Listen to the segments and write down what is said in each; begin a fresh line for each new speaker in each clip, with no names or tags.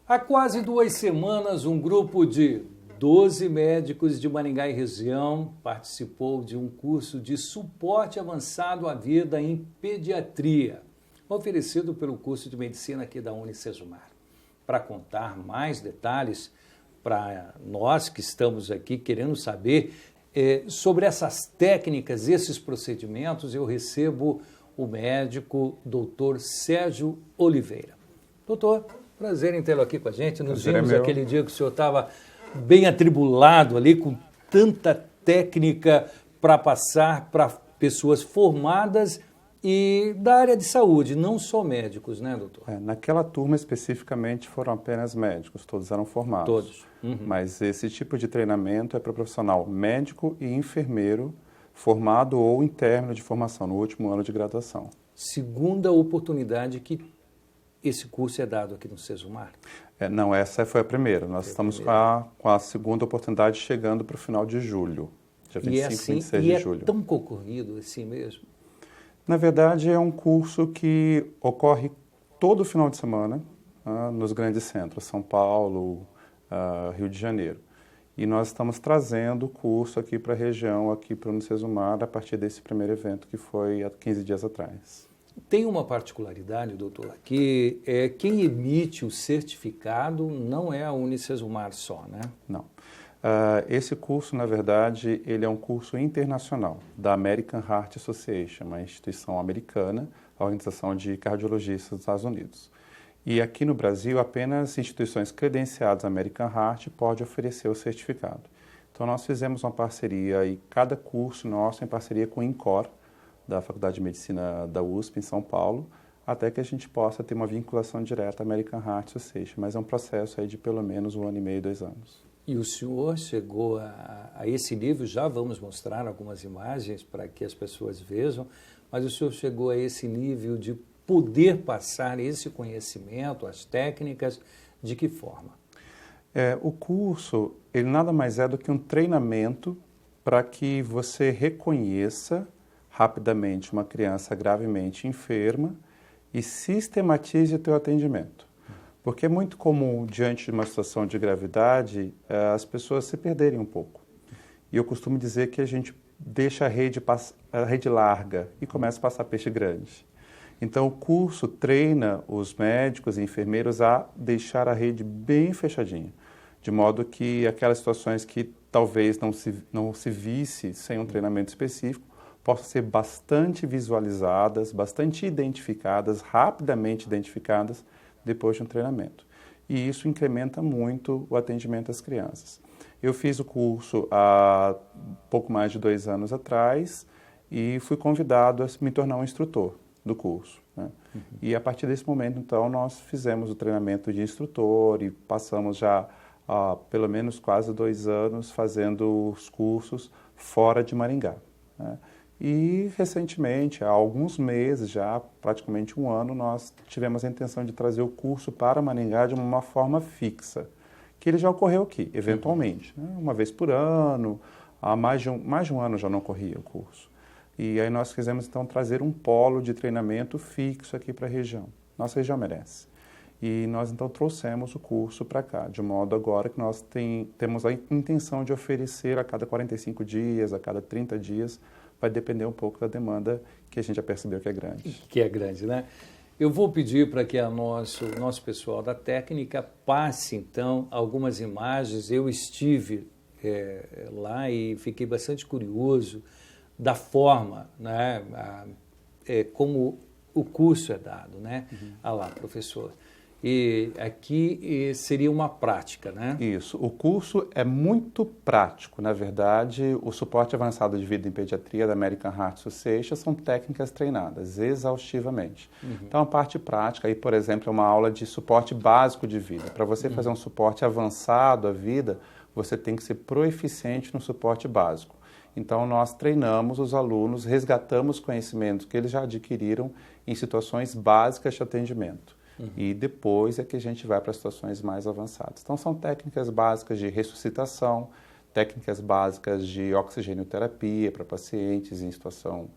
Há quase 2 semanas, um grupo de 12 médicos de Maringá e região participou de um curso de suporte avançado à vida em pediatria, oferecido pelo curso de medicina aqui da Unicesumar. Para contar mais detalhes para nós que estamos aqui querendo saber sobre essas técnicas, esses procedimentos, eu recebo o médico Dr. Sérgio Oliveira. Doutor, prazer em tê-lo aqui com a gente. Nos vimos aquele dia que o senhor estava bem atribulado ali, com tanta técnica para passar para pessoas formadas e da área de saúde, não só médicos, né, doutor?
Naquela turma especificamente foram apenas médicos, todos eram formados.
Todos.
Mas esse tipo de treinamento é para profissional médico e enfermeiro formado ou em término de formação, no último ano de graduação.
Segunda oportunidade que esse curso é dado aqui no Sesumar?
Não, essa foi a primeira. Nós estamos com a segunda oportunidade chegando para o final de julho, dia 25 e 26 de julho.
E é tão concorrido assim mesmo?
Na verdade, é um curso que ocorre todo final de semana nos grandes centros, São Paulo, Rio de Janeiro. E nós estamos trazendo o curso aqui para a região, aqui para o Unicesumar, a partir desse primeiro evento que foi há 15 dias atrás.
Tem uma particularidade, doutor, que quem emite o certificado não é a Unicesumar só, né?
Não. Esse curso, na verdade, ele é um curso internacional da American Heart Association, uma instituição americana, a organização de cardiologistas dos Estados Unidos. E aqui no Brasil, apenas instituições credenciadas American Heart podem oferecer o certificado. Então, nós fizemos uma parceria e cada curso nosso em parceria com o INCOR, da Faculdade de Medicina da USP, em São Paulo, até que a gente possa ter uma vinculação direta à American Heart Association. Mas é um processo aí de pelo menos 1 ano e meio, 2 anos.
E o senhor chegou a esse nível, já vamos mostrar algumas imagens para que as pessoas vejam, mas o senhor chegou a esse nível de poder passar esse conhecimento, as técnicas, de que forma?
O curso, ele nada mais é do que um treinamento para que você reconheça rapidamente uma criança gravemente enferma e sistematize o teu atendimento. Porque é muito comum, diante de uma situação de gravidade, as pessoas se perderem um pouco. E eu costumo dizer que a gente deixa a rede larga e começa a passar peixe grande. Então, o curso treina os médicos e enfermeiros a deixar a rede bem fechadinha, de modo que aquelas situações que talvez não se visse sem um treinamento específico, possam ser bastante visualizadas, bastante identificadas, rapidamente identificadas, depois de um treinamento. E isso incrementa muito o atendimento às crianças. Eu fiz o curso há pouco mais de 2 anos atrás e fui convidado a me tornar um instrutor do curso, né? E a partir desse momento, então, nós fizemos o treinamento de instrutor e passamos já pelo menos quase 2 anos fazendo os cursos fora de Maringá, né? E, recentemente, há alguns meses, já praticamente 1 ano, nós tivemos a intenção de trazer o curso para Maringá de uma forma fixa, que ele já ocorreu aqui, eventualmente, né? Uma vez por ano, há mais de um ano já não ocorria o curso. E aí nós quisemos, então, trazer um polo de treinamento fixo aqui para a região. Nossa região merece. E nós, então, trouxemos o curso para cá, de modo agora que nós temos a intenção de oferecer a cada 45 dias, a cada 30 dias, vai depender um pouco da demanda que a gente já percebeu que é grande.
Que é grande, né? Eu vou pedir para que o nosso pessoal da técnica passe, então, algumas imagens. Eu estive lá e fiquei bastante curioso da forma, né, como o curso é dado, né? Ah lá, professor. E aqui seria uma prática, né?
Isso. O curso é muito prático. Na verdade, o suporte avançado de vida em pediatria da American Heart Association são técnicas treinadas exaustivamente. Então, a parte prática, aí, por exemplo, é uma aula de suporte básico de vida. Para você fazer um suporte avançado à vida, você tem que ser proeficiente no suporte básico. Então, nós treinamos os alunos, resgatamos conhecimentos que eles já adquiriram em situações básicas de atendimento. E depois é que a gente vai para situações mais avançadas. Então, são técnicas básicas de ressuscitação, técnicas básicas de oxigenoterapia para pacientes em situação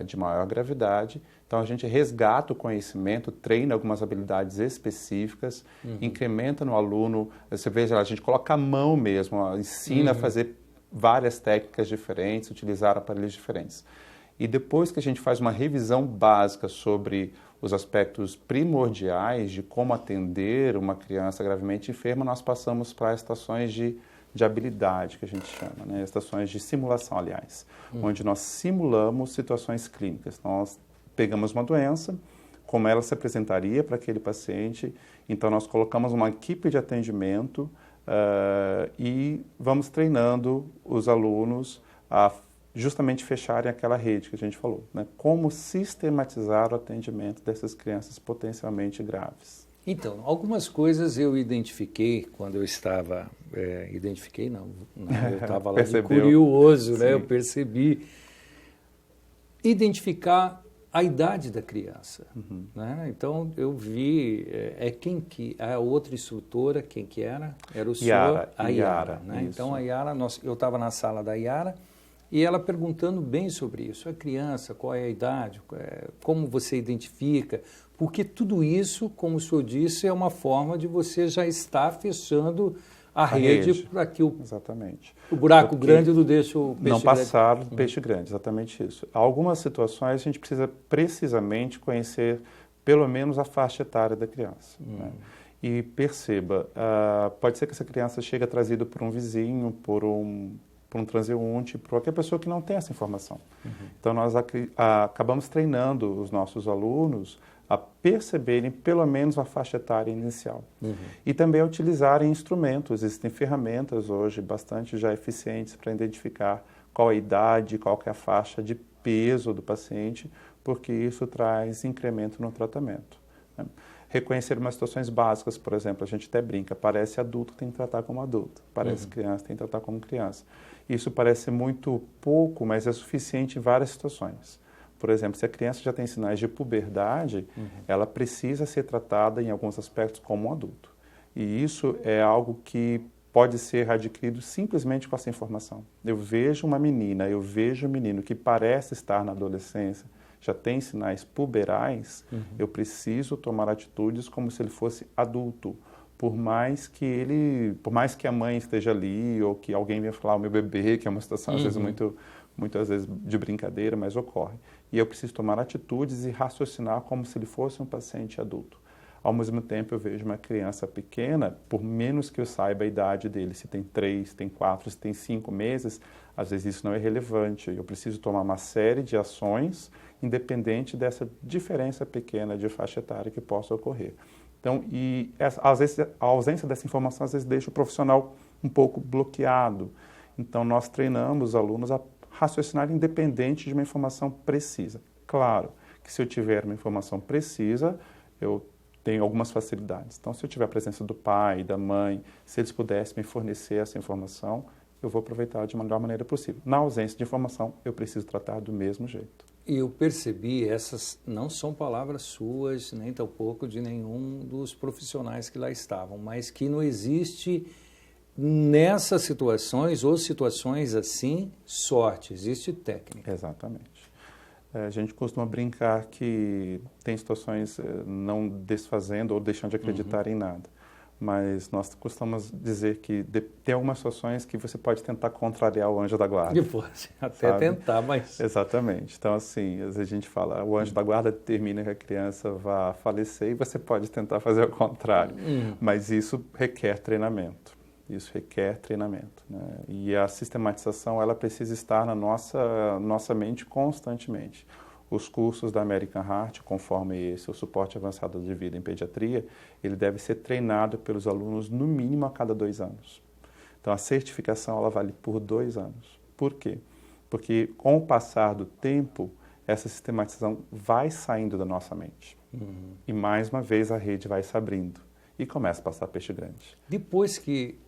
de maior gravidade. Então, a gente resgata o conhecimento, treina algumas habilidades específicas, incrementa no aluno. Você veja, a gente coloca a mão mesmo, ensina a fazer várias técnicas diferentes, utilizar aparelhos diferentes. E depois que a gente faz uma revisão básica sobre os aspectos primordiais de como atender uma criança gravemente enferma, nós passamos para estações de habilidade, que a gente chama, né? Estações de simulação, aliás, onde nós simulamos situações clínicas. Nós pegamos uma doença, como ela se apresentaria para aquele paciente, então nós colocamos uma equipe de atendimento e vamos treinando os alunos a justamente fecharem aquela rede que a gente falou, né? Como sistematizar o atendimento dessas crianças potencialmente graves.
Então, algumas coisas eu identifiquei quando eu estava... identifiquei não, eu estava lá curioso, né? Eu percebi. Identificar a idade da criança. Né? Então, eu vi... a outra instrutora, quem que era? Era o senhor? A Yara. Né? Então, a Yara, eu estava na sala da Yara, e ela perguntando bem sobre isso. A criança, qual é a idade, como você identifica, porque tudo isso, como o senhor disse, é uma forma de você já estar fechando a rede para que
exatamente.
O buraco grande não deixe o peixe
não passar o peixe grande, exatamente isso. Algumas situações a gente precisa precisamente conhecer pelo menos a faixa etária da criança. Né? E perceba, pode ser que essa criança chegue trazida por um vizinho, por um transeunte, por qualquer pessoa que não tem essa informação. Então, nós acabamos treinando os nossos alunos a perceberem pelo menos a faixa etária inicial. E também a utilizarem instrumentos. Existem ferramentas hoje bastante já eficientes para identificar qual a idade, qual que é a faixa de peso do paciente, porque isso traz incremento no tratamento. Né? Reconhecer umas situações básicas, por exemplo, a gente até brinca, parece adulto, tem que tratar como adulto, parece criança, tem que tratar como criança. Isso parece muito pouco, mas é suficiente em várias situações. Por exemplo, se a criança já tem sinais de puberdade, ela precisa ser tratada em alguns aspectos como um adulto. E isso é algo que pode ser adquirido simplesmente com essa informação. Eu vejo uma menina, eu vejo um menino que parece estar na adolescência, já tem sinais puberais, eu preciso tomar atitudes como se ele fosse adulto. Por mais que a mãe esteja ali, ou que alguém venha falar o meu bebê, que é uma situação às vezes muitas vezes de brincadeira, mas ocorre. E eu preciso tomar atitudes e raciocinar como se ele fosse um paciente adulto. Ao mesmo tempo, eu vejo uma criança pequena, por menos que eu saiba a idade dele, se tem 3, se tem 4, se tem 5 meses, às vezes isso não é relevante. Eu preciso tomar uma série de ações, independente dessa diferença pequena de faixa etária que possa ocorrer. Então, às vezes, a ausência dessa informação, às vezes, deixa o profissional um pouco bloqueado. Então, nós treinamos os alunos a raciocinar independente de uma informação precisa. Claro que se eu tiver uma informação precisa, eu tenho algumas facilidades. Então, se eu tiver a presença do pai, da mãe, se eles pudessem me fornecer essa informação, eu vou aproveitar de uma melhor maneira possível. Na ausência de informação, eu preciso tratar do mesmo jeito.
Eu percebi, essas não são palavras suas, nem tampouco de nenhum dos profissionais que lá estavam, mas que não existe nessas situações ou situações assim, sorte, existe técnica.
Exatamente. A gente costuma brincar que tem situações não desfazendo ou deixando de acreditar em nada. Mas nós costumamos dizer que tem algumas situações que você pode tentar contrariar o anjo da guarda.
Pode até tentar, mas...
Exatamente. Então, assim, às vezes a gente fala, o anjo da guarda determina que a criança vá falecer e você pode tentar fazer o contrário. Mas isso requer treinamento. Isso requer treinamento. Né? E a sistematização, ela precisa estar na nossa mente constantemente. Os cursos da American Heart, conforme esse, o suporte avançado de vida em pediatria, ele deve ser treinado pelos alunos no mínimo a cada 2 anos. Então, a certificação, ela vale por 2 anos. Por quê? Porque com o passar do tempo, essa sistematização vai saindo da nossa mente. E mais uma vez a rede vai se abrindo e começa a passar peixe grande.
Depois que,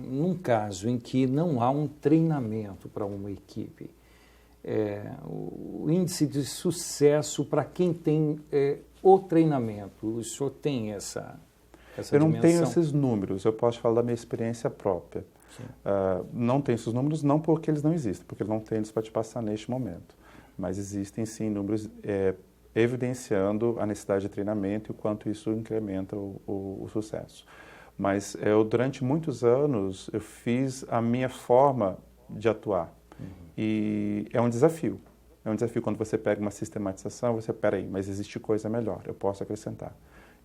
num caso em que não há um treinamento para uma equipe, o índice de sucesso para quem tem o treinamento, o senhor tem essa
Eu não
dimensão?
tenho esses números, eu posso falar da minha experiência própria. Não tenho esses números não porque eles não existem, porque não tenho eles para te passar neste momento. mas existem sim números evidenciando a necessidade de treinamento e o quanto isso incrementa o sucesso. Mas eu, durante muitos anos, eu fiz a minha forma de atuar. E é um desafio. É um desafio quando você pega uma sistematização, você, peraí, mas existe coisa melhor, eu posso acrescentar.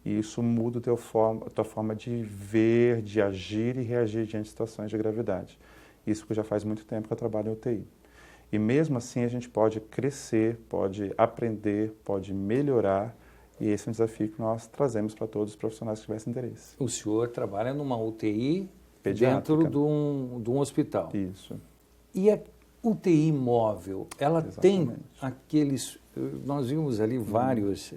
E isso muda a tua forma de ver, de agir e reagir diante de situações de gravidade. Isso que já faz muito tempo que eu trabalho em UTI. E mesmo assim a gente pode crescer, pode aprender, pode melhorar. E esse é um desafio que nós trazemos para todos os profissionais que tivessem interesse.
O senhor trabalha numa UTI
Pediátrica.
dentro de um hospital.
Isso.
E a UTI móvel, ela
Exatamente.
tem aqueles... Nós vimos ali vários...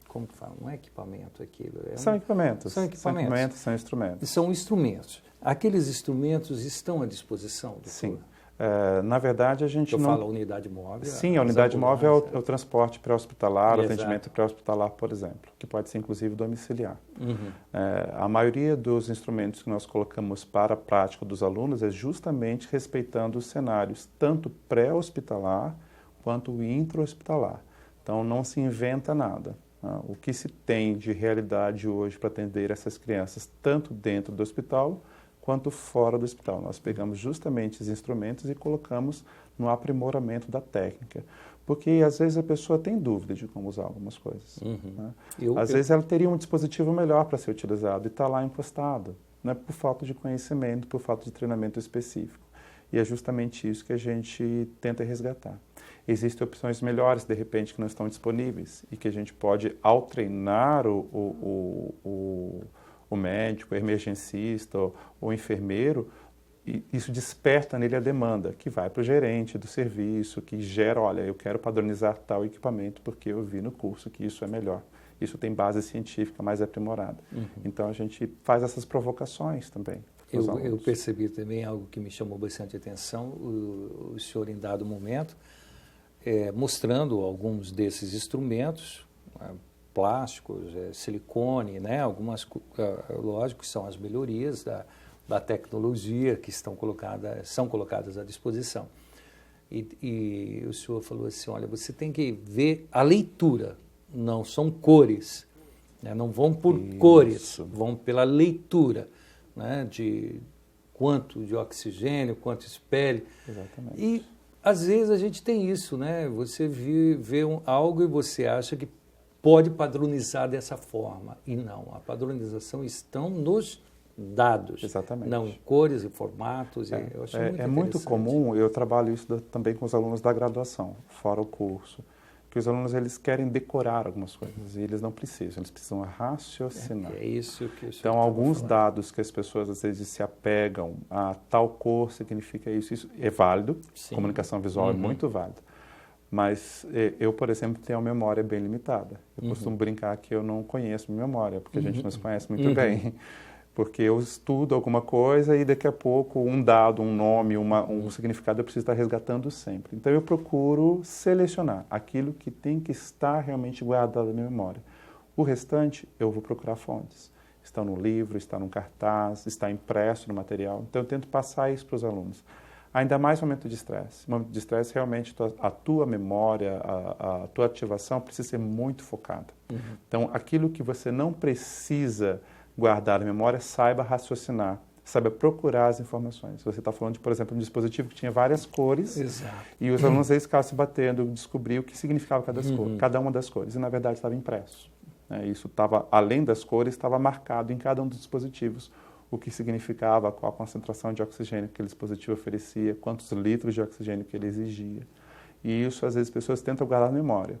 como que fala? Não é equipamento aquilo.
São equipamentos.
São equipamentos.
São instrumentos.
São instrumentos. Aqueles instrumentos estão à disposição, doutor?
Sim. Na verdade, a gente
Eu
não...
falo a unidade móvel.
Sim, a unidade móvel é o transporte pré-hospitalar, o atendimento pré-hospitalar, por exemplo, que pode ser inclusive domiciliar. A maioria dos instrumentos que nós colocamos para a prática dos alunos é justamente respeitando os cenários, tanto pré-hospitalar quanto intra-hospitalar. Então, não se inventa nada. O que se tem de realidade hoje para atender essas crianças, tanto dentro do hospital quanto fora do hospital. Nós pegamos justamente esses instrumentos e colocamos no aprimoramento da técnica. Porque, às vezes, a pessoa tem dúvida de como usar algumas coisas. Né? Às vezes, ela teria um dispositivo melhor para ser utilizado e está lá encostado, né? Por falta de conhecimento, por falta de treinamento específico. E é justamente isso que a gente tenta resgatar. Existem opções melhores, de repente, que não estão disponíveis e que a gente pode, ao treinar o médico, o emergencista, o enfermeiro, e isso desperta nele a demanda, que vai para o gerente do serviço, que gera, olha, eu quero padronizar tal equipamento porque eu vi no curso que isso é melhor. Isso tem base científica mais aprimorada. Então, a gente faz essas provocações também.
Eu percebi também algo que me chamou bastante atenção, o senhor, em dado momento, mostrando alguns desses instrumentos, plásticos, silicone, né? Algumas, lógico, são as melhorias da tecnologia que são colocadas à disposição. E o senhor falou assim, olha, você tem que ver a leitura, não são cores, né? Não vão por cores, vão pela leitura, né? De quanto de oxigênio, quanto espelho.
Exatamente.
E às vezes a gente tem isso, né? Você vê algo e você acha que pode padronizar dessa forma. E não, a padronização estão nos dados.
Exatamente.
Não em cores e formatos. Eu acho
muito comum, eu trabalho isso também com os alunos da graduação, fora o curso, que os alunos eles querem decorar algumas coisas e eles não precisam, eles precisam raciocinar.
É isso que eu
Então, alguns dados que as pessoas às vezes se apegam a tal cor significa isso é válido,
Sim.
Comunicação visual é muito válida. Mas eu, por exemplo, tenho uma memória bem limitada. Eu costumo brincar que eu não conheço minha memória, porque a gente não se conhece muito bem. Porque eu estudo alguma coisa e daqui a pouco um dado, um nome, um significado eu preciso estar resgatando sempre. Então eu procuro selecionar aquilo que tem que estar realmente guardado na minha memória. O restante eu vou procurar fontes. Está no livro, está no cartaz, está impresso no material. Então eu tento passar isso para os alunos. Ainda mais no momento de estresse. No momento de estresse, realmente, a tua memória, a tua ativação precisa ser muito focada. Então, aquilo que você não precisa guardar na memória, saiba raciocinar, saiba procurar as informações. Você está falando, por exemplo, de um dispositivo que tinha várias cores.
Exato.
E os alunos aí ficavam se batendo, descobrir o que significava cada uma das cores. E, na verdade, estava impresso. Isso estava, além das cores, estava marcado em cada um dos dispositivos o que significava, qual a concentração de oxigênio que aquele dispositivo oferecia, quantos litros de oxigênio que ele exigia. E isso, às vezes, as pessoas tentam guardar na memória.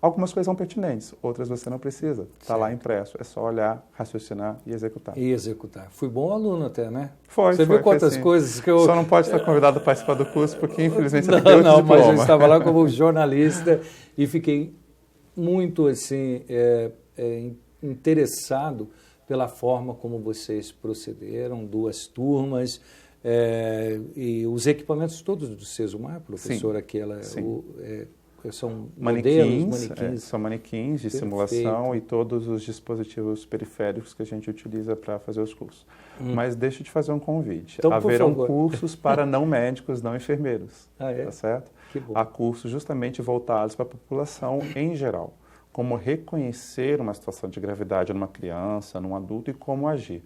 Algumas coisas são pertinentes, outras você não precisa. Está lá impresso, é só olhar, raciocinar e executar.
Fui bom aluno até, né?
Você
viu quantas coisas que eu...
Só não pode estar convidado a participar do curso, porque, infelizmente, você
tem outro diploma. Mas eu estava lá como jornalista e fiquei muito, assim, interessado pela forma como vocês procederam, 2 turmas, e os equipamentos todos do Sesumar, professora, São
manequins,
manequins.
São manequins de
Perfeito.
simulação e todos os dispositivos periféricos que a gente utiliza para fazer os cursos. Mas deixa eu te fazer um convite.
Então,
Haverão cursos para não médicos, não enfermeiros.
É?
Tá certo?
Que bom.
Há cursos justamente voltados para a população em geral. Como reconhecer uma situação de gravidade numa criança, num adulto e como agir.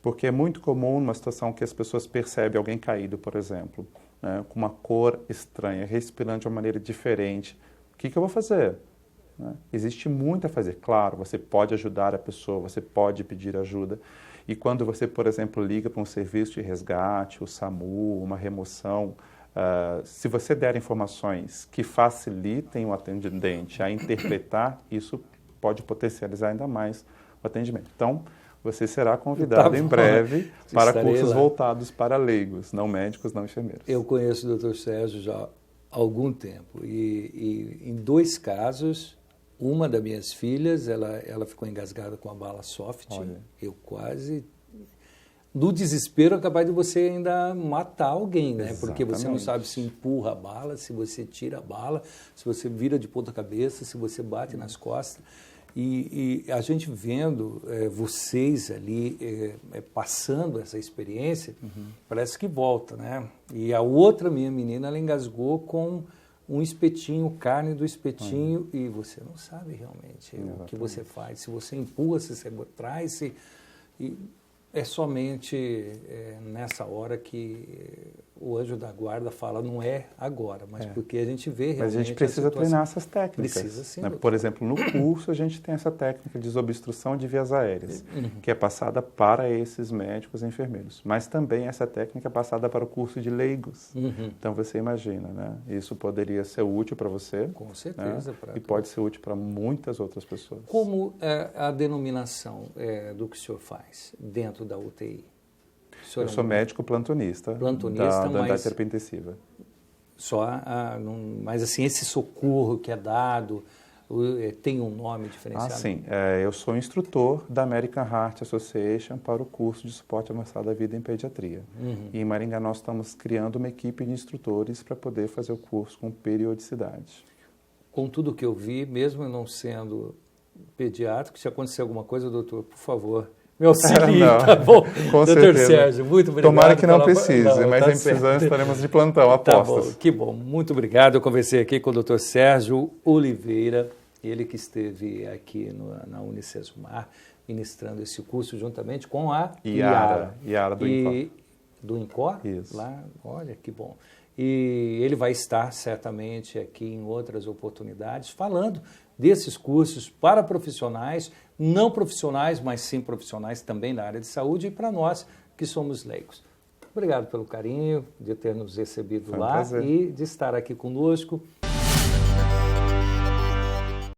Porque é muito comum numa situação que as pessoas percebem alguém caído, por exemplo, né, com uma cor estranha, respirando de uma maneira diferente. O que eu vou fazer? Né? Existe muito a fazer. Claro, você pode ajudar a pessoa, você pode pedir ajuda. E quando você, por exemplo, liga para um serviço de resgate, o SAMU, uma remoção, se você der informações que facilitem o atendente a interpretar, isso pode potencializar ainda mais o atendimento. Então, você será convidado em breve para cursos voltados para leigos, não médicos, não enfermeiros.
Eu conheço o Dr. Sérgio já há algum tempo e em 2 casos, uma das minhas filhas, ela ficou engasgada com a bala soft. Olha. Eu quase... No desespero, é capaz de você ainda matar alguém, né? Exatamente. Porque você não sabe se empurra a bala, se você tira a bala, se você vira de ponta cabeça, se você bate nas costas. E a gente vendo vocês ali passando essa experiência, parece que volta, né? E a outra minha menina, ela engasgou com um espetinho, carne do espetinho, e você não sabe realmente o que você faz. Se você empurra, se você traz, é somente nessa hora que o anjo da guarda fala, não é agora, mas porque a gente vê realmente.
Mas a gente precisa treinar essas técnicas.
Precisa sim.
Né? Por exemplo, no curso a gente tem essa técnica de desobstrução de vias aéreas, que é passada para esses médicos e enfermeiros. Mas também essa técnica é passada para o curso de leigos. Então você imagina, né? Isso poderia ser útil para você.
Com certeza.
Né? E pode ser útil para muitas outras pessoas.
Como a denominação do que o senhor faz dentro da UTI?
Eu sou médico plantonista da unidade terapia intensiva.
Mas assim, esse socorro que é dado tem um nome diferenciado?
Sim. Eu sou instrutor da American Heart Association para o curso de suporte avançado à vida em pediatria. E em Maringá nós estamos criando uma equipe de instrutores para poder fazer o curso com periodicidade.
Com tudo que eu vi, mesmo eu não sendo pediátrico, se acontecer alguma coisa, doutor, por favor, me auxilie, tá bom?
Com
Dr.
certeza.
Sérgio, muito obrigado.
Tomara que não precise, mas em precisando estaremos de plantão, apostas.
Tá bom, que bom, muito obrigado. Eu conversei aqui com o Dr. Sérgio Oliveira, ele que esteve aqui na Unicesumar, ministrando esse curso juntamente com a
Iara do INCOR.
Do INCOR?
Isso.
Lá, olha, que bom. E ele vai estar certamente aqui em outras oportunidades falando desses cursos para profissionais, não profissionais, mas sim profissionais também da área de saúde e para nós que somos leigos. Obrigado pelo carinho de ter nos recebido lá e de estar aqui conosco.